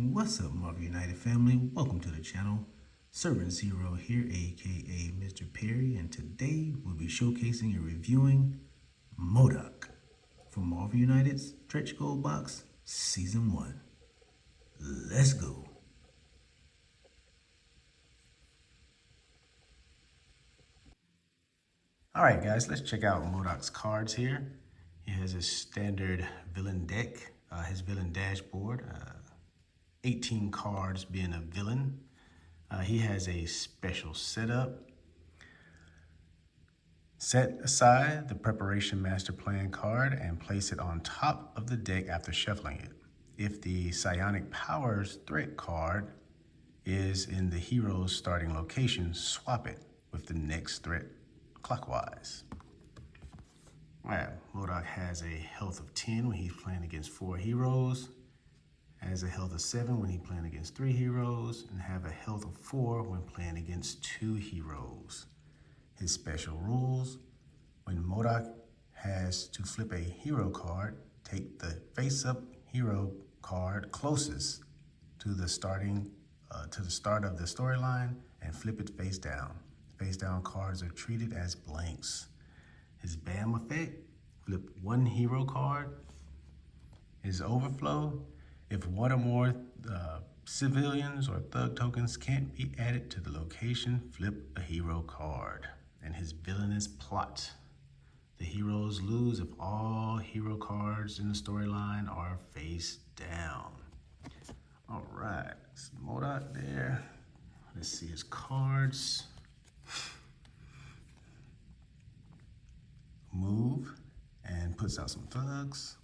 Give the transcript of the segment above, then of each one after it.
What's up, Marvel United family? Welcome to the channel. Servant Zero here, aka Mr. Perry, and today we'll be showcasing and reviewing M.O.D.O.K from Marvel United's Stretch Goal Box Season 1. Let's go. Alright guys, let's check out M.O.D.O.K's cards here. He has his standard villain deck, his villain dashboard, 18 cards being a villain. He has a special setup. Set aside the Preparation Master Plan card and place it on top of the deck after shuffling it. If the Psionic Powers threat card is in the hero's starting location, swap it with the next threat clockwise. Alright, M.O.D.O.K has a health of 10 when he's playing against 4 heroes, has a health of 7 when he's playing against 3 heroes, and have a health of 4 when playing against 2 heroes. His special rules: when M.O.D.O.K has to flip a hero card, take the face-up hero card closest to the start of the storyline and flip it face down. Face down cards are treated as blanks. His BAM effect: flip one hero card. His overflow: if one or more civilians or thug tokens can't be added to the location, flip a hero card. And his villainous plot: the heroes lose if all hero cards in the storyline are face down. All right, it's M.O.D.O.K there. Let's see his cards. Move and puts out some thugs.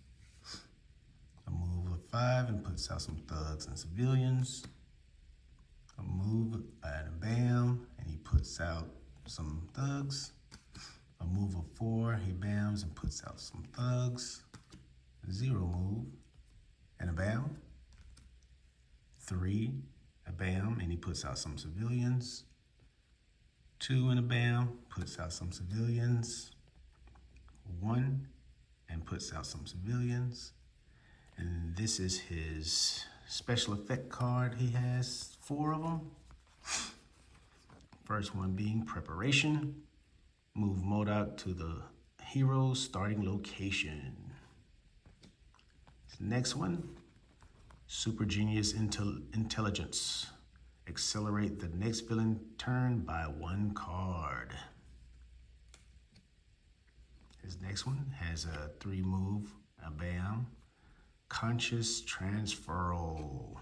A move of 5 and puts out some thugs and civilians. A move and a BAM and he puts out some thugs. A move of 4, he BAMs and puts out some thugs. 0 move and a BAM. 3, a BAM and he puts out some civilians. 2 and a BAM, puts out some civilians. 1 and puts out some civilians. And this is his special effect card. He has 4 of them. First one being Preparation. Move M.O.D.O.K to the hero's starting location. Next one, Super Genius Intelligence. Accelerate the next villain turn by 1 card. His next one has a 3 move, a BAM. Conscious Transferal.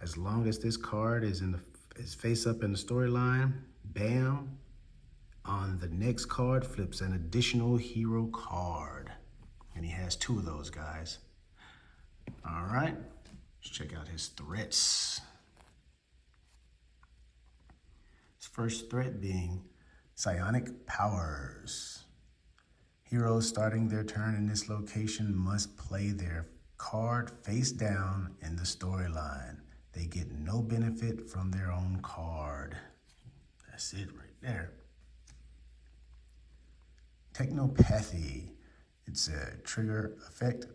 As long as this card is face up in the storyline, BAM. On the next card, flips an additional hero card. And he has 2 of those guys. All right, let's check out his threats. His first threat being Psionic Powers. Heroes starting their turn in this location must play their card face down in the storyline. They get no benefit from their own card. That's it right there. Technopathy. It's a trigger effect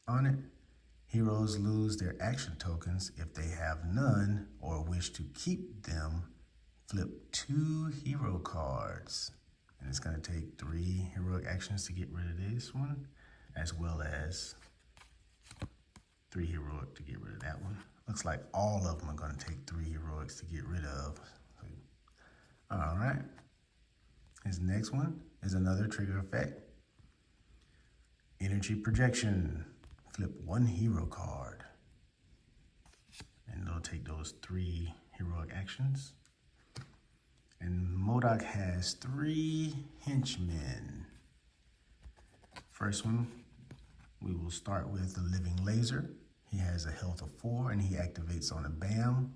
on it. Heroes lose their action tokens if they have none or wish to keep them. Flip 2 hero cards. And it's going to take 3 heroic actions to get rid of this one, as well as 3 heroic to get rid of that one. Looks like all of them are going to take 3 heroics to get rid of. All right. His next one is another trigger effect. Energy Projection. Flip 1 hero card. And they'll take those 3 heroic actions. And M.O.D.O.K has 3 henchmen. First one, we will start with the Living Laser. He has a health of 4 and he activates on a BAM.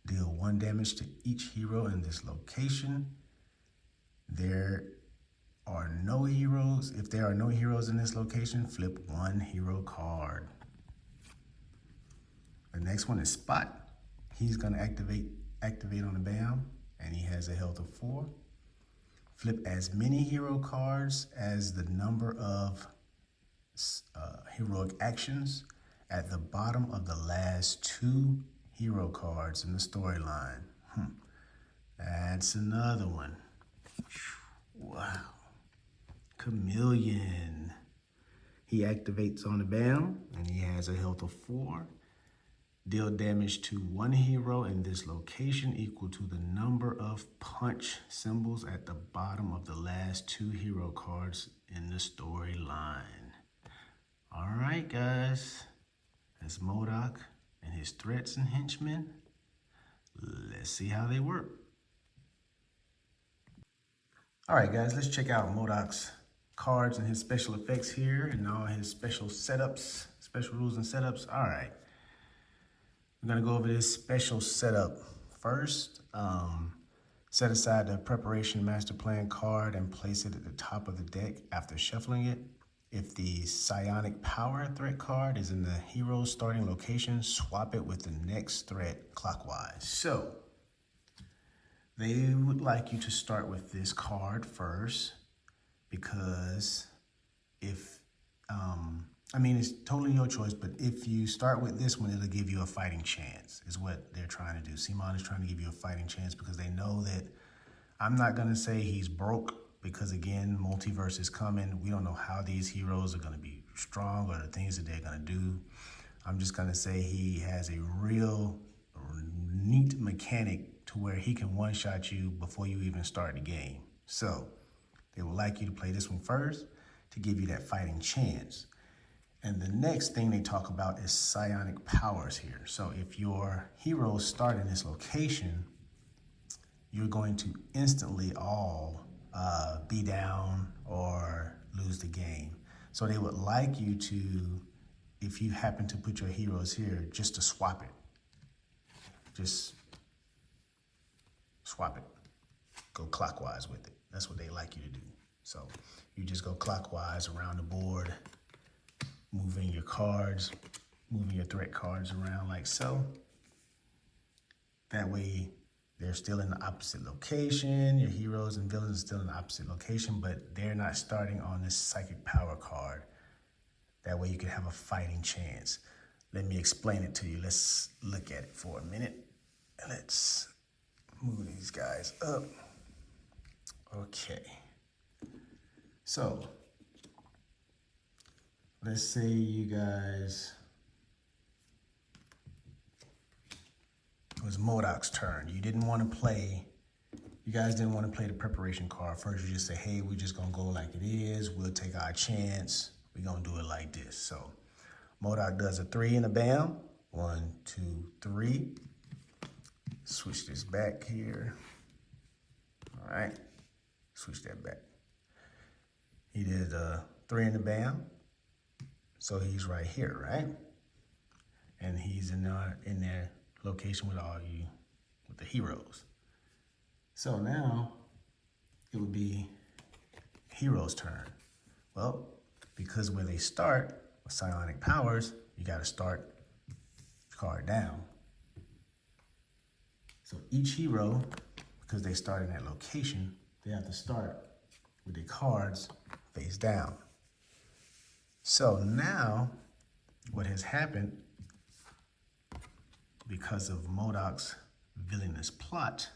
Deal 1 damage to each hero in this location. There are no heroes. If there are no heroes in this location, flip 1 hero card. The next one is Spot. He's going to activate on a BAM. And he has a health of 4. Flip as many hero cards as the number of heroic actions at the bottom of the last 2 hero cards in the storyline. That's another one. Wow. Chameleon. He activates on the bam, and he has a health of 4. Deal damage to 1 hero in this location equal to the number of punch symbols at the bottom of the last 2 hero cards in the storyline. All right, guys. That's M.O.D.O.K and his threats and henchmen. Let's see how they work. All right, guys, let's check out M.O.D.O.K's cards and his special effects here and all his special setups, special rules and setups. All right. We're gonna go over this special setup first. Set aside the Preparation Master Plan card and place it at the top of the deck after shuffling it. If the Psionic Power threat card is in the hero's starting location, swap it with the next threat clockwise. So, they would like you to start with this card first because it's totally your choice, but if you start with this one, it'll give you a fighting chance, is what they're trying to do. Simon is trying to give you a fighting chance because they know that I'm not going to say he's broke because, again, multiverse is coming. We don't know how these heroes are going to be strong or the things that they're going to do. I'm just going to say he has a real neat mechanic to where he can one-shot you before you even start the game. So they would like you to play this one first to give you that fighting chance. And the next thing they talk about is Psionic Powers here. So if your heroes start in this location, you're going to instantly all be down or lose the game. So they would like you to, if you happen to put your heroes here, just to swap it. Just swap it. Go clockwise with it. That's what they like you to do. So you just go clockwise around the board, moving your cards, moving your threat cards around like so. That way they're still in the opposite location. Your heroes and villains are still in the opposite location, but they're not starting on this Psychic Power card. That way you can have a fighting chance. Let me explain it to you. Let's look at it for a minute. Let's move these guys up. Okay. So, let's say you guys, it was M.O.D.O.K's turn. You guys didn't want to play the preparation card first. You just say, hey, we're just gonna go like it is. We'll take our chance. We're gonna do it like this. So M.O.D.O.K does a 3 and a bam. 1, 2, 3. Switch this back here. All right, switch that back. He did a 3 and a bam. So he's right here, right? And he's in their location with with the heroes. So now it would be hero's turn. Well, because where they start with Psionic Powers, you got to start the card down. So each hero, because they start in that location, they have to start with their cards face down. So now, what has happened, because of M.O.D.O.K's villainous plot,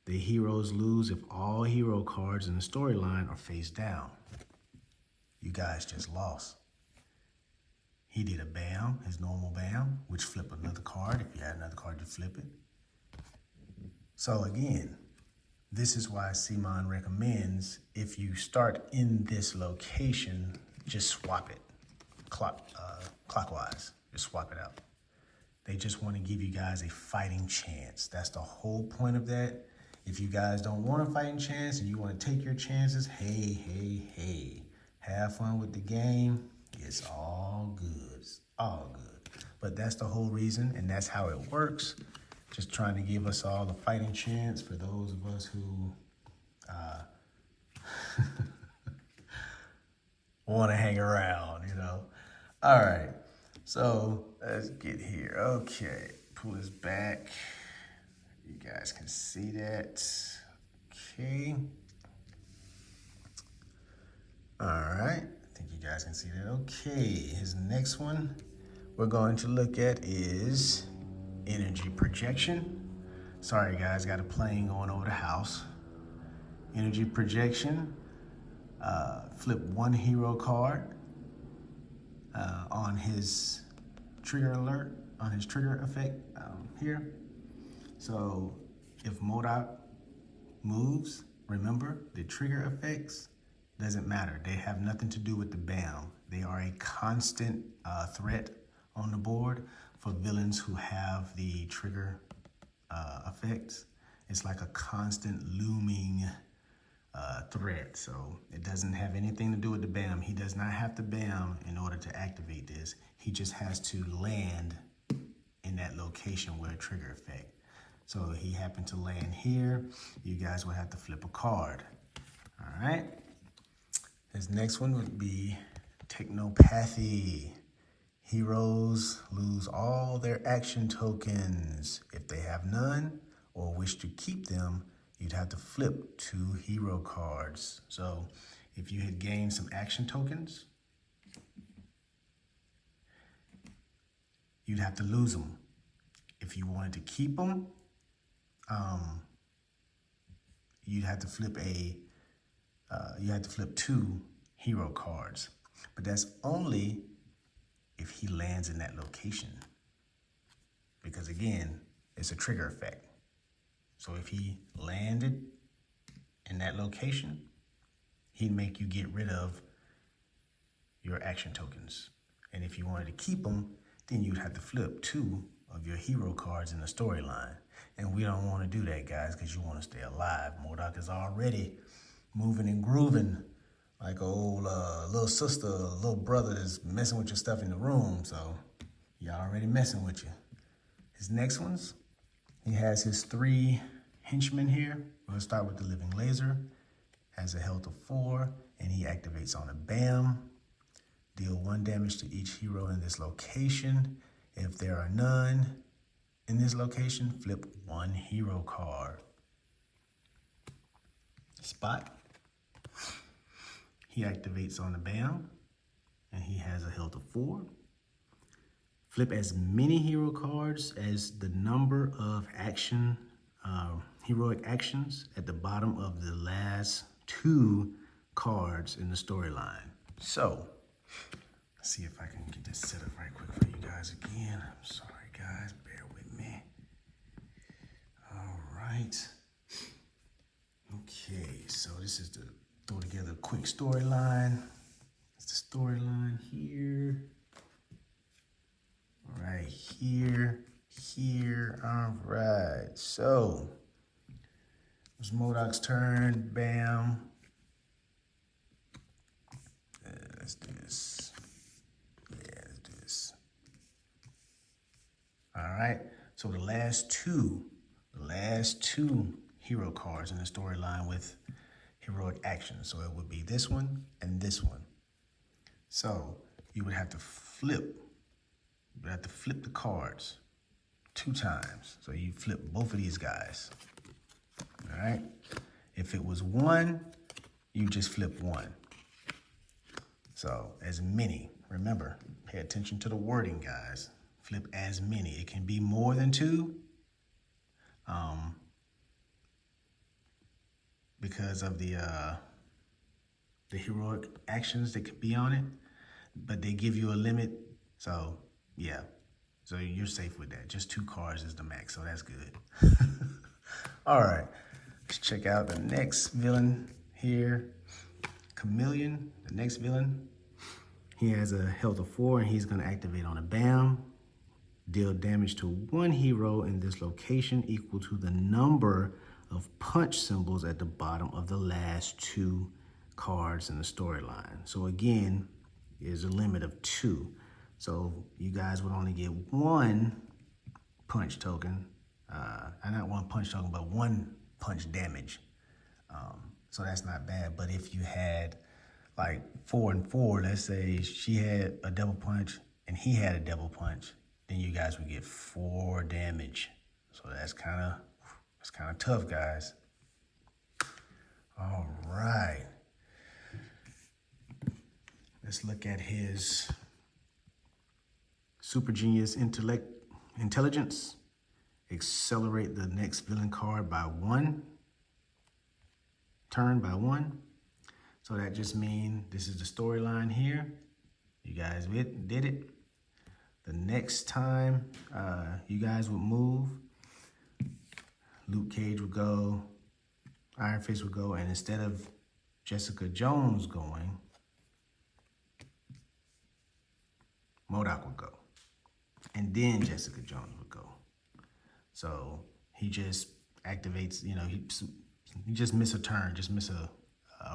the heroes lose if all hero cards in the storyline are face down. You guys just lost. He did a bam, his normal bam, which flip another card. If you had another card, you flip it. So again, this is why Simon recommends if you start in this location, just swap it clockwise. Just swap it out. They just want to give you guys a fighting chance. That's the whole point of that. If you guys don't want a fighting chance and you want to take your chances, hey, have fun with the game. It's all good. It's all good. But that's the whole reason, and that's how it works. Just trying to give us all a fighting chance for those of us who want to hang around, you know. All right, so let's get here. Okay, pull this back. You guys can see that. Okay. All right, think you guys can see that. Okay, his next one we're going to look at is energy projection. Sorry guys, got a plane going over the house. Energy projection, flip one hero card on his trigger alert, on his trigger effect here. So if M.O.D.O.K moves, remember the trigger effects doesn't matter. They have nothing to do with the BAM. They are a constant threat on the board for villains who have the trigger effects. It's like a constant looming threat. So it doesn't have anything to do with the BAM. He does not have to BAM in order to activate this. He just has to land in that location where a trigger effect. So he happened to land here. You guys would have to flip a card. All right. His next one would be technopathy. Heroes lose all their action tokens. If they have none or wish to keep them, you'd have to flip 2 hero cards. So if you had gained some action tokens, you'd have to lose them. If you wanted to keep them, you'd have to flip you had to flip 2 hero cards, but that's only if he lands in that location, because again, it's a trigger effect. So if he landed in that location, he'd make you get rid of your action tokens. And if you wanted to keep them, then you'd have to flip 2 of your hero cards in the storyline. And we don't want to do that, guys, because you want to stay alive. M.O.D.O.K is already moving and grooving like a old little sister, little brother is messing with your stuff in the room. So y'all already messing with you. His next ones, he has his 3 henchmen here. We'll start with the living laser. Has a health of 4, and he activates on a BAM. Deal 1 damage to each hero in this location. If there are none in this location, flip 1 hero card. Spot. He activates on the BAM, and he has a health of 4. Flip as many hero cards as the number of heroic actions at the bottom of the last 2 cards in the storyline. So, let's see if I can get this set up right quick for you guys again. I'm sorry, guys. Bear with me. All right. Okay, so this is to throw together a quick storyline. It's the storyline here. Right here. All right. So, it was M.O.D.O.K's turn. BAM. Let's do this. Yeah, let's do this. All right. So the last two hero cards in the storyline with heroic actions. So it would be this one and this one. So you would have to flip. You would have to flip the cards 2 times. So you flip both of these guys. All right. If it was 1, you just flip 1. So as many. Remember, pay attention to the wording, guys. Flip as many. It can be more than 2. Because of the heroic actions that could be on it, but they give you a limit. So yeah, so you're safe with that. Just 2 cards is the max, so that's good. All right, let's check out the next villain here. Chameleon, the next villain. He has a health of 4, and he's gonna activate on a BAM. Deal damage to 1 hero in this location equal to the number of punch symbols at the bottom of the last 2 cards in the storyline. So again, there's a limit of 2. So you guys would only get 1 punch token, not 1 punch token, but 1 punch damage. So that's not bad. But if you had like 4 and 4, let's say she had a double punch and he had a double punch, then you guys would get 4 damage. So that's kind of tough, guys. All right. Let's look at his super genius intelligence. Accelerate the next villain card by 1 turn by 1. So that just means this is the storyline here. You guys did it. The next time you guys would move, Luke Cage would go, Iron Fist would go, and instead of Jessica Jones going, M.O.D.O.K would go. And then Jessica Jones would go. So he just activates, you know, he just miss a turn, just miss a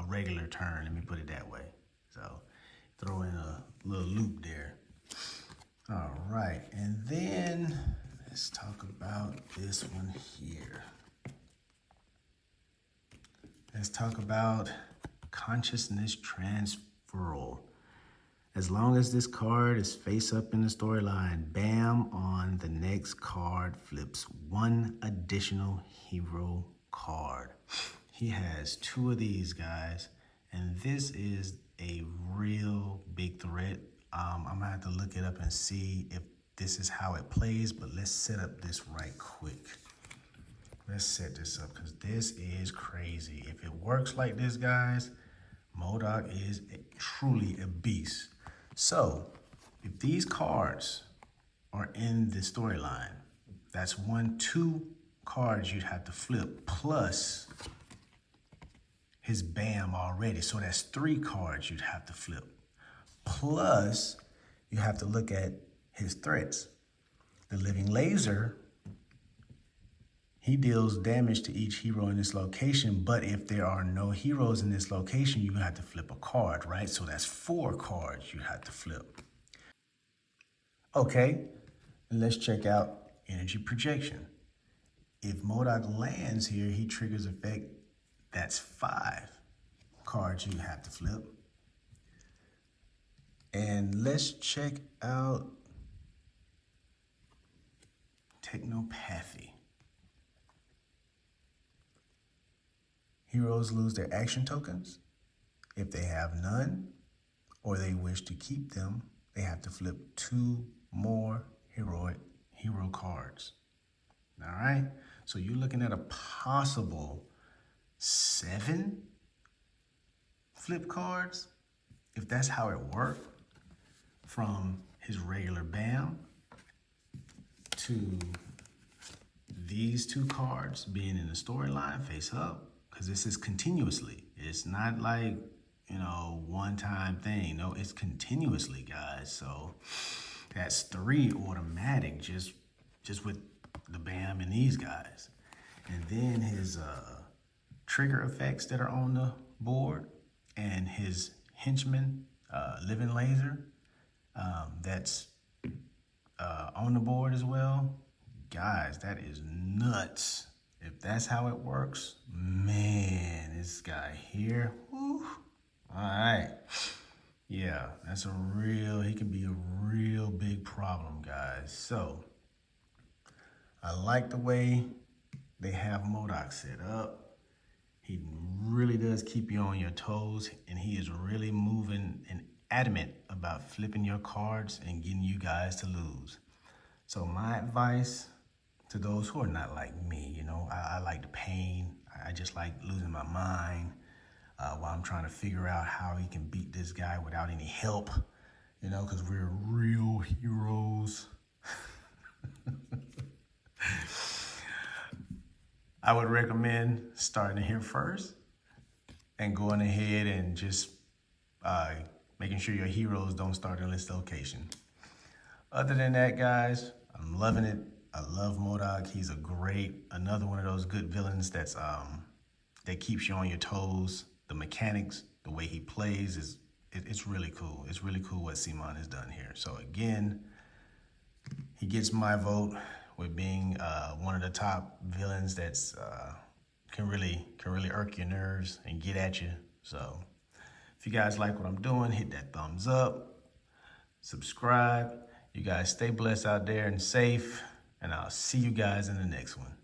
regular turn, let me put it that way. So throw in a little loop there. All right, and then let's talk about this one here. Let's talk about consciousness transferal. As long as this card is face up in the storyline, bam, on the next card flips 1 additional hero card. He has 2 of these guys, and this is a real big threat. I'm gonna have to look it up and see if this is how it plays, but let's set up this right quick. Let's set this up because this is crazy. If it works like this, guys, M.O.D.O.K is truly a beast. So if these cards are in the storyline, that's 2 cards you'd have to flip plus his BAM already. So that's 3 cards you'd have to flip. Plus, you have to look at his threats. The Living Laser, he deals damage to each hero in this location, but if there are no heroes in this location, you have to flip a card, right? So that's 4 cards you have to flip. Okay, let's check out energy projection. If M.O.D.O.K lands here, he triggers effect. That's 5 cards you have to flip. And let's check out technopathy. Heroes lose their action tokens. If they have none, or they wish to keep them, they have to flip 2 more hero cards. All right, so you're looking at a possible 7 flip cards, if that's how it worked, from his regular BAM to these 2 cards being in the storyline face up, because this is continuously. It's not like, you know, one-time thing. No, it's continuously, guys. So that's 3 automatic just with the BAM and these guys. And then his trigger effects that are on the board and his henchman, Living Laser, that's on the board as well. Guys, that is nuts. If that's how it works, man, this guy here, whew. All right. Yeah, he can be a real big problem, guys. So I like the way they have M.O.D.O.K set up. He really does keep you on your toes, and he is really moving and adamant about flipping your cards and getting you guys to lose. So my advice to those who are not like me, you know, I like the pain. I just like losing my mind while I'm trying to figure out how he can beat this guy without any help, you know, because we're real heroes. I would recommend starting here first and going ahead and just making sure your heroes don't start in this location. Other than that, guys, I'm loving it. I love M.O.D.O.K. He's another one of those good villains that keeps you on your toes. The mechanics, the way he plays it's really cool. It's really cool what Simon has done here. So again, he gets my vote with being one of the top villains that's can really irk your nerves and get at you. So if you guys like what I'm doing, hit that thumbs up, subscribe. You guys stay blessed out there and safe, and I'll see you guys in the next one.